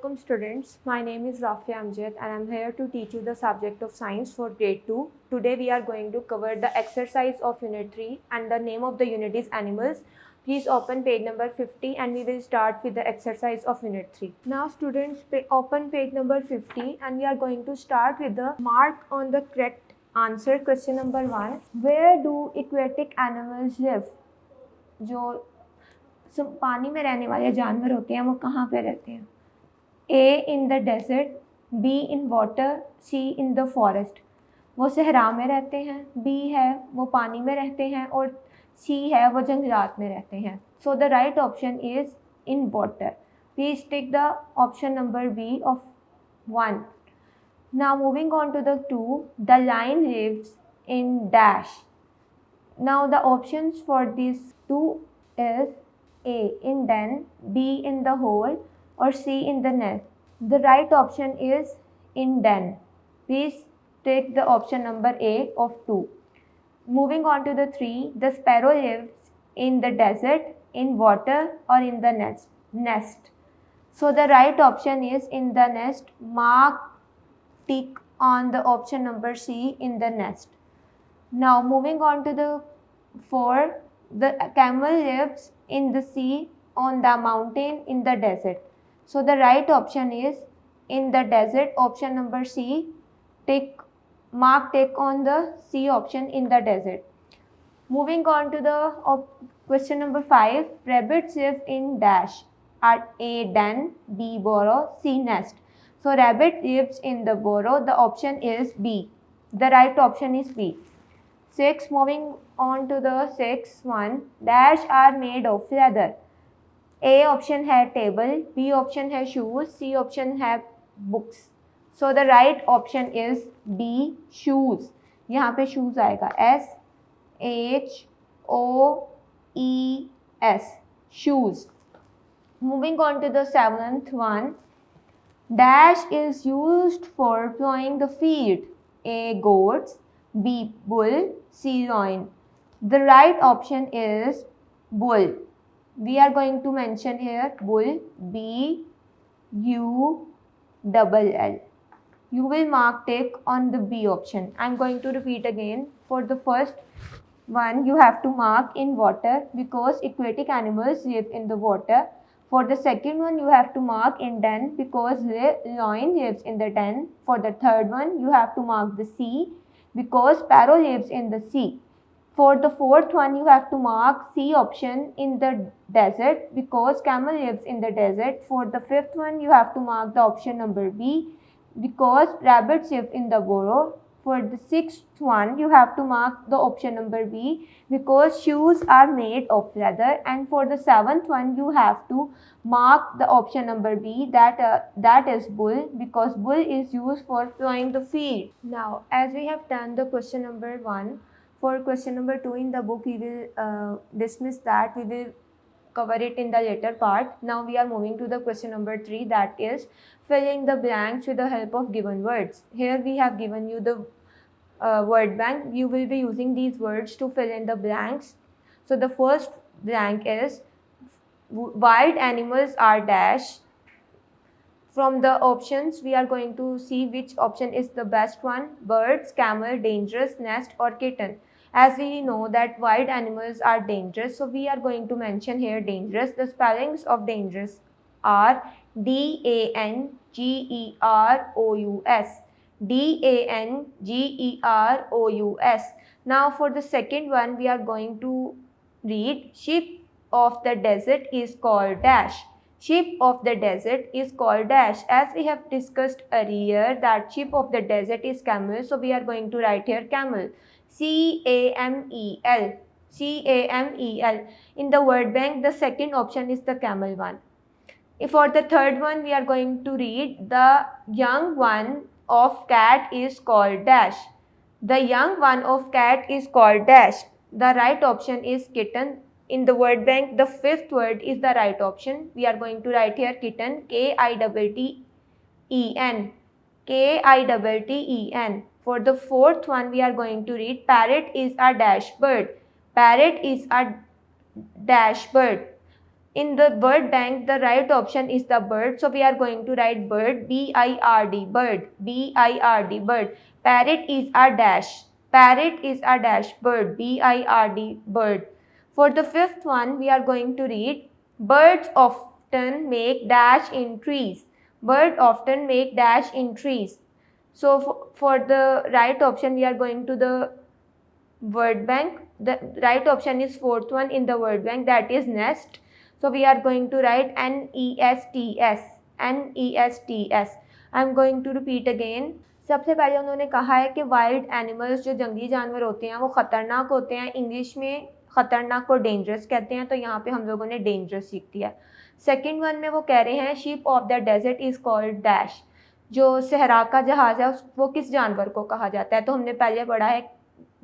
Assalamualaikum students. My name is Rafia Amjad and I am here to teach you the subject of science for grade 2. Today we are going to cover the exercise of unit 3 and the name of the unit is animals. Please open page number 50 and we will start with the exercise of unit 3. Now students open page number 50 and we are going to start with the mark on the correct answer. Question number 1. Where do aquatic animals live? जो पानी में रहने वाले जानवर होते हैं वो कहाँ पे रहते हैं? A in the desert, B in water, C in the forest. वो सहरा में रहते हैं, बी है वो पानी में रहते हैं और सी है वो जंगलात में रहते हैं. So the right option is in water. Please take the option number B of 1. Now moving on to the 2, the lion lives in dash. Now the options for these 2 is A in den, B in the hole or C in the nest. The right option is in den. Please take the option number A of 2. Moving on to the 3, the sparrow lives in the desert, in water or in the nest. So the right option is in the nest. Mark tick on the option number C in the nest. Now moving on to the 4, the camel lives in the sea, on the mountain, in the desert. So the right option is in the desert, option number C. Mark tick on the C option in the desert. Moving on to the question number 5, rabbits live in dash. Are A den, B burrow, C nest. So rabbit lives in the burrow. The option is B. The right option is B. 6. Moving on to the 6th one, dash are made of leather. A option है table, B option है shoes, C option है books. So the right option is B, shoes. यहाँ पे shoes आएगा SHOES, shoes. Moving on to the 7th one, dash is used for plowing the field. A goats, B bull, C lion. The right option is bull. We are going to mention here bull, BULL. You will mark tick on the B option. I am going to repeat again. For the first one, you have to mark in water because aquatic animals live in the water. For the second one, you have to mark in den because lion lives in the den. For the third one, you have to mark the C because sparrow lives in the sea. For the fourth one, you have to mark C option in the desert because camel lives in the desert. For the fifth one, you have to mark the option number B because rabbits live in the burrow. For the sixth one, you have to mark the option number B because shoes are made of leather. And for the seventh one, you have to mark the option number B that is bull because bull is used for plowing the field. Now, as we have done the question number 1, for question number 2 in the book, we will dismiss that. We will cover it in the later part. Now we are moving to the question number 3, that is filling the blanks with the help of given words. Here we have given you the word bank. You will be using these words to fill in the blanks. So the first blank is wild animals are dash. From the options, we are going to see which option is the best one. Birds, camel, dangerous, nest or kitten. As we know that wild animals are dangerous, so we are going to mention here dangerous. The spellings of dangerous are DANGEROUS. DANGEROUS. Now for the second one, we are going to read sheep of the desert is called dash. Sheep of the desert is called dash. As we have discussed earlier that sheep of the desert is camel, so we are going to write here camel. CAMEL. CAMEL. In the word bank, the second option is the camel one. For the third one, we are going to read the young one of cat is called dash. The young one of cat is called dash. The right option is kitten. In the word bank, the fifth word is the right option. We are going to write here kitten, KITTEN. KITTEN. For the fourth one, we are going to read parrot is a dash bird. Parrot is a dash bird. In the word bank, the right option is the bird. So we are going to write bird, B-I-R-D, bird, B-I-R-D, bird. Parrot is a dash. Parrot is a dash. Bird, B-I-R-D, bird. For the fifth one, we are going to read birds often make dash in trees. Bird often make dash in trees. So for the right option, we are going to the word bank. The right option is fourth one in the word bank, that is nest. So we are going to write N-E-S-T-S, N-E-S-T-S. I am going to repeat again. सबसे पहले उन्होंने कहा है कि wild animals जो जंगली जानवर होते हैं वो ख़तरनाक होते हैं. इंग्लिश में ख़तरनाक को डेंजरस कहते हैं, तो यहाँ पे हम लोगों ने डेंजरस सीख दिया. सेकेंड वन में वो कह रहे हैं ship of the desert is called dash. जो सहरा का जहाज़ है वो किस जानवर को कहा जाता है? तो हमने पहले पढ़ा है,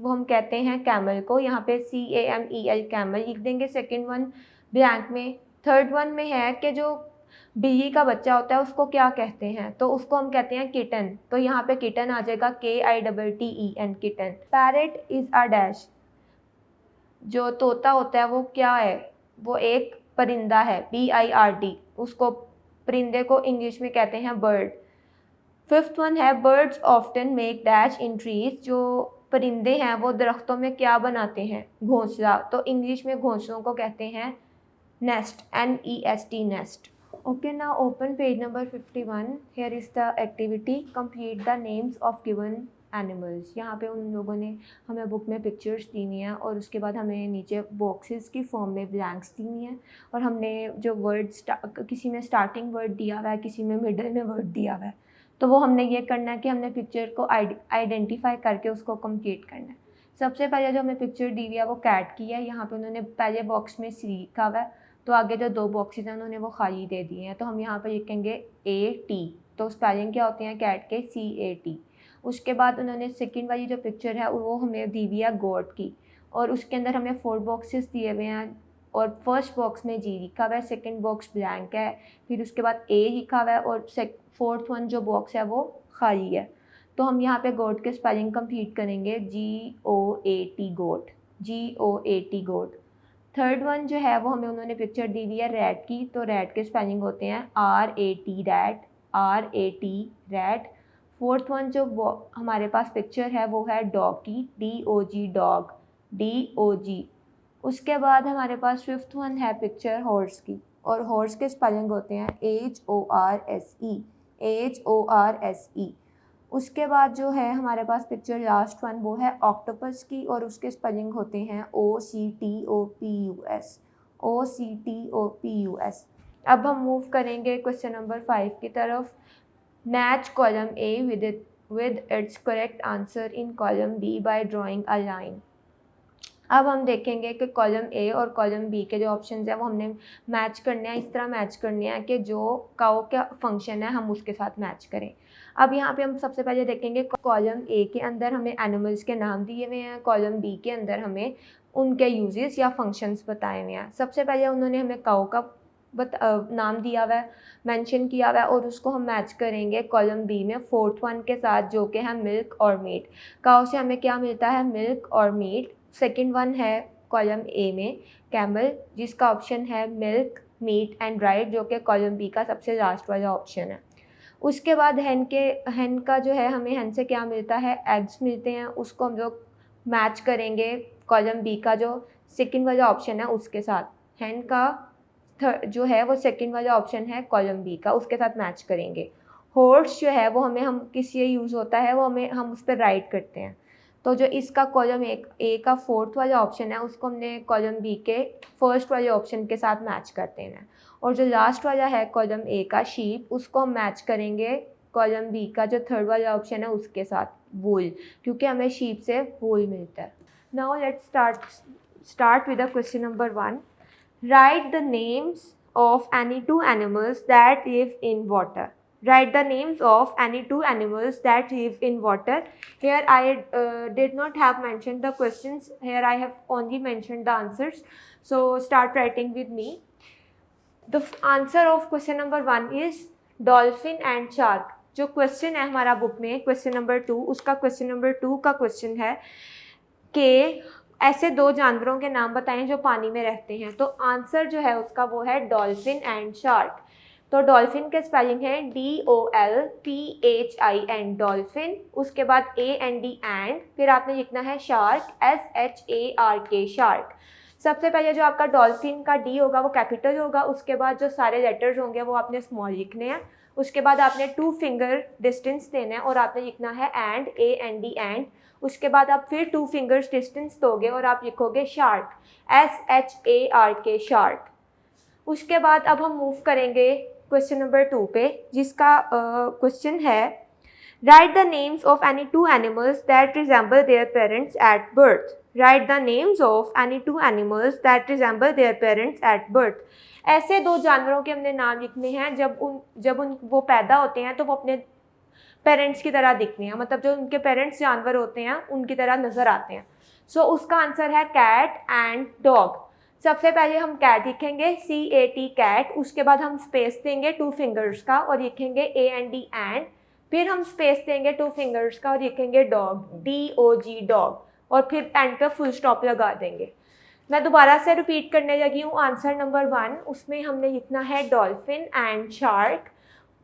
वो हम कहते हैं कैमल को. यहाँ पे CAMEL कैमल लिख देंगे सेकेंड वन ब्लैंक में. थर्ड वन में है कि जो बिल्ली का बच्चा होता है उसको क्या कहते हैं? तो उसको हम कहते हैं किटन. तो यहाँ पे किटन आ जाएगा, KITTEN, kitten. Parrot is a dash. जो तोता होता है वो क्या है? वो एक परिंदा है, BIRD. उसको परिंदे को इंग्लिश में कहते हैं बर्ड. फिफ्थ वन है birds often make dash in trees. जो परिंदे हैं वो दरख्तों में क्या बनाते हैं? घोंसला. तो इंग्लिश में घोंसलों को कहते हैं nest, NEST, nest. Okay, now open page number 51. Here is the activity. Complete the names of given animals. यहाँ पे उन लोगों ने हमें बुक में पिक्चर्स दी हुई हैं और उसके बाद हमें नीचे बॉक्सेस की फॉर्म में ब्लैंक्स दी हुई हैं और हमने जो वर्ड किसी में स्टार्टिंग वर्ड दिया हुआ है, किसी में मिडल में वर्ड दिया हुआ है, तो वो हमने ये करना है कि हमने पिक्चर को आइडेंटिफाई करके उसको कंप्लीट करना है. सबसे पहले जो हमें पिक्चर दी हुई है वो कैट की है. यहाँ पे उन्होंने पहले बॉक्स में C लिखा हुआ है, तो आगे जो दो बॉक्सेस हैं उन्होंने वो खाली दे दिए हैं. तो हम यहाँ पर लिखेंगे AT. तो स्पेलिंग क्या होते हैं कैट के? CAT. उसके बाद उन्होंने सेकंड वाली जो पिक्चर है वो हमें दी हुई है गोट की, और उसके अंदर हमें 4 बॉक्सेस दिए हुए हैं और फर्स्ट बॉक्स में G लिखा हुआ है, सेकंड बॉक्स ब्लैंक है, फिर उसके बाद A लिखा हुआ है और फोर्थ वन जो बॉक्स है वो खाली है. तो हम यहाँ पे गोट के स्पेलिंग कंप्लीट करेंगे, GOAT, गोट, GOAT, गोट. थर्ड वन जो है वो हमें उन्होंने पिक्चर दी हुई है रैट की. तो रैट के स्पेलिंग होते हैं RAT, rat, RAT, rat. Fourth one जो हमारे पास पिक्चर है वो है डॉग की, DOG, डॉग, DOG. उसके बाद हमारे पास फिफ्थ वन है पिक्चर हॉर्स की, और हॉर्स के स्पेलिंग होते हैं HORSE, HORSE. उसके बाद जो है हमारे पास पिक्चर लास्ट वन वो है ऑक्टोपस की, और उसके स्पेलिंग होते हैं OCTOPUS, OCTOPUS. अब हम मूव करेंगे क्वेश्चन नंबर 5 की तरफ. Match column A with its correct answer in column B by drawing a line. अब हम देखेंगे कि कॉलम A और कॉलम B के जो ऑप्शंस हैं वो हमने मैच करने हैं. इस तरह मैच करने हैं कि जो काउ का फंक्शन है हम उसके साथ मैच करें. अब यहाँ पे हम सबसे पहले देखेंगे कॉलम A के अंदर हमें एनिमल्स के नाम दिए हुए हैं, कॉलम B के अंदर हमें उनके यूजेस या फंक्शंस बताए हुए हैं. सबसे पहले उन्होंने हमें काउ का नाम दिया हुआ है, मेंशन किया हुआ है, और उसको हम मैच करेंगे कॉलम B में फोर्थ वन के साथ जो कि है मिल्क और मीट. काउ से हमें क्या मिलता है? मिल्क और मीट. सेकंड वन है कॉलम A में कैमल, जिसका ऑप्शन है मिल्क, मीट एंड राइट, जो कि कॉलम B का सबसे लास्ट वाला ऑप्शन है. उसके बाद हैन का जो है हमें हैन से क्या मिलता है? एग्स मिलते हैं. उसको हम लोग मैच करेंगे कॉलम B का जो सेकंड वाला ऑप्शन है उसके साथ. हैन का जो है वो सेकंड वाला ऑप्शन है कॉलम B का, उसके साथ मैच करेंगे. हॉर्स जो है वो हम किस लिए यूज़ होता है? वो हम उस पर राइड करते हैं. तो जो इसका कॉलम A का फोर्थ वाला ऑप्शन है उसको हमने कॉलम B के फर्स्ट वाले ऑप्शन के साथ मैच करते हैं. और जो लास्ट वाला है कॉलम A का शीप, उसको हम मैच करेंगे कॉलम B का जो थर्ड वाला ऑप्शन है उसके साथ, वूल, क्योंकि हमें शीप से वूल मिलता है. Now let's start with the question number 1. Write the names of any two animals that live in water. Write the names of any two animals that live in water. Here I did not have mentioned the questions. Here I have only mentioned the answers. So start writing with me. The answer of question number 1 is dolphin and shark. जो question है हमारा book में question number 2, उसका question number 2 का question है कि ऐसे 2 जानवरों के नाम बताएं जो पानी में रहते हैं। तो आंसर जो है उसका वो है डॉल्फिन एंड शार्क। तो डॉल्फिन के स्पेलिंग है DOLPHIN डॉल्फिन, उसके बाद AND एंड, फिर आपने लिखना है शार्क SHARK शार्क। सबसे पहले जो आपका डॉल्फिन का D होगा वो कैपिटल होगा, उसके बाद जो सारे लेटर्स होंगे वो आपने स्मॉल लिखने हैं, उसके बाद आपने 2 फिंगर डिस्टेंस देना है और आपने लिखना है एंड AND एंड, उसके बाद आप फिर 2 फिंगर्स डिस्टेंस दोगे और आप लिखोगे शार्क SHARK शार्क। उसके बाद अब हम मूव करेंगे क्वेश्चन नंबर 2 पे, जिसका क्वेश्चन है write the names of any 2 animals that resemble their parents at birth. Right the names of any 2 animals that resemble their parents at birth. ऐसे 2 जानवरों के हमने नाम लिखने हैं जब वो पैदा होते हैं तो वो अपने पेरेंट्स की तरह दिखते हैं, मतलब जो उनके पेरेंट्स जानवर होते हैं उनकी तरह नज़र आते हैं। सो उसका आंसर है कैट एंड डॉग। सबसे पहले हम कैट लिखेंगे CAT कैट, उसके बाद हम स्पेस देंगे 2 फिंगर्स का और लिखेंगे AND एंड, फिर हम स्पेस देंगे 2 फिंगर्स का और लिखेंगे डॉग DOG डॉग, और फिर एंड पे फुल स्टॉप लगा देंगे। मैं दोबारा से रिपीट करने लगी हूँ। आंसर नंबर 1 उसमें हमने लिखना है डॉल्फिन एंड शार्क,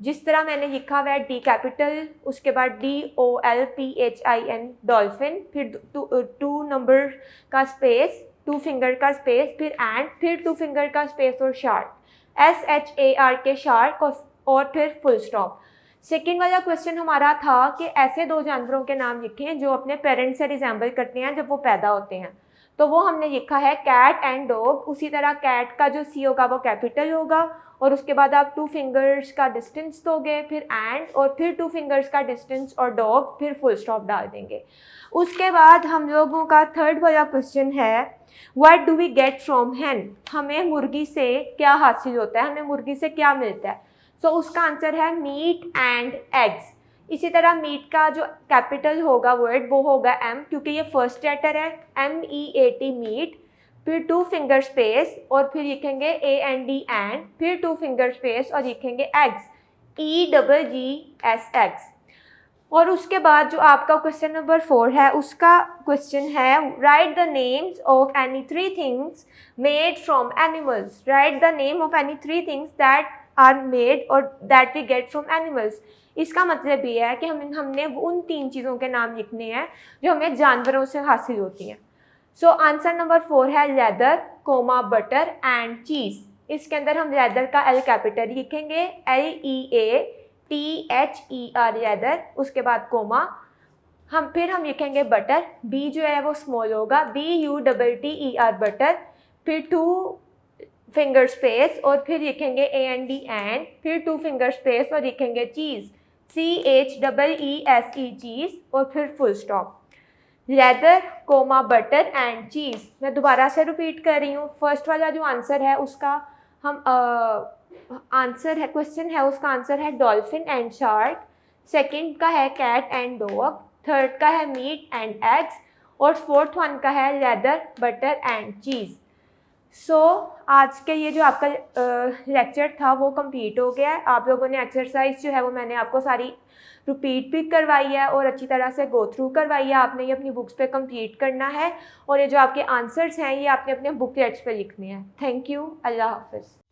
जिस तरह मैंने लिखा हुआ है D कैपिटल, उसके बाद DOLPHIN डॉल्फिन, फिर 2 नंबर का स्पेस, 2 फिंगर का स्पेस, फिर एंड, फिर 2 फिंगर का स्पेस और शार्क SHARK शार्क, और फिर फुल स्टॉप। सेकेंड वाला क्वेश्चन हमारा था कि ऐसे 2 जानवरों के नाम लिखें जो अपने पेरेंट्स से रिजेंबल करते हैं जब वो पैदा होते हैं। तो वो हमने लिखा है कैट एंड डॉग। उसी तरह कैट का जो C होगा वो कैपिटल होगा और उसके बाद आप 2 फिंगर्स का डिस्टेंस दोगे, फिर एंड, और फिर 2 फिंगर्स का डिस्टेंस और डॉग, फिर फुल स्टॉप डाल देंगे। उसके बाद हम लोगों का थर्ड वाला क्वेश्चन है what do we get from hen। हमें मुर्गी से क्या हासिल होता है, हमें मुर्गी से क्या मिलता है। सो उसका आंसर है मीट एंड एग्स। इसी तरह मीट का जो कैपिटल होगा वर्ड वो होगा M, क्योंकि ये फर्स्ट लेटर है MEAT मीट, फिर 2 फिंगर स्पेस और फिर लिखेंगे AND एंड, फिर 2 फिंगर स्पेस और लिखेंगे एग्स EGGS। और उसके बाद जो आपका क्वेश्चन नंबर 4 है उसका क्वेश्चन है write the names of any 3 things made from animals. Write the name of any 3 things that are made और that we get from animals. इसका मतलब ये है कि हमने उन 3 चीज़ों के नाम लिखने हैं जो हमें जानवरों से हासिल होती हैं। सो आंसर नंबर 4 है leather, comma, butter and cheese. इसके अंदर हम लेदर का L कैपिटल लिखेंगे LEATHER लेदर, उसके बाद कोमा, फिर हम लिखेंगे बटर, B जो है वो स्मॉल होगा BUTTER बटर, फिर 2 फिंगर स्पेस और फिर लिखेंगे AND एंड, फिर 2 फिंगर स्पेस और लिखेंगे चीज़ CHEESE चीज़, और फिर full stop. Leather, comma, butter and cheese. मैं दोबारा से रिपीट कर रही हूँ। फर्स्ट वाला जो आंसर है उसका हम आंसर है क्वेश्चन है उसका आंसर है डॉल्फिन एंड शार्क, सेकंड का है कैट एंड डॉग, थर्ड का है मीट एंड एग्स, और फोर्थ वन का है लेदर, बटर एंड चीज़। सो आज के ये जो आपका लेक्चर था वो कंप्लीट हो गया है। आप लोगों ने एक्सरसाइज जो है वो मैंने आपको सारी रिपीट भी करवाई है और अच्छी तरह से गो थ्रू करवाई है। आपने ये अपनी बुक्स पे कंप्लीट करना है और ये जो आपके आंसर्स हैं ये आपने अपने बुकलेट्स पे लिखने हैं। Thank you. अल्लाह हाफिज़।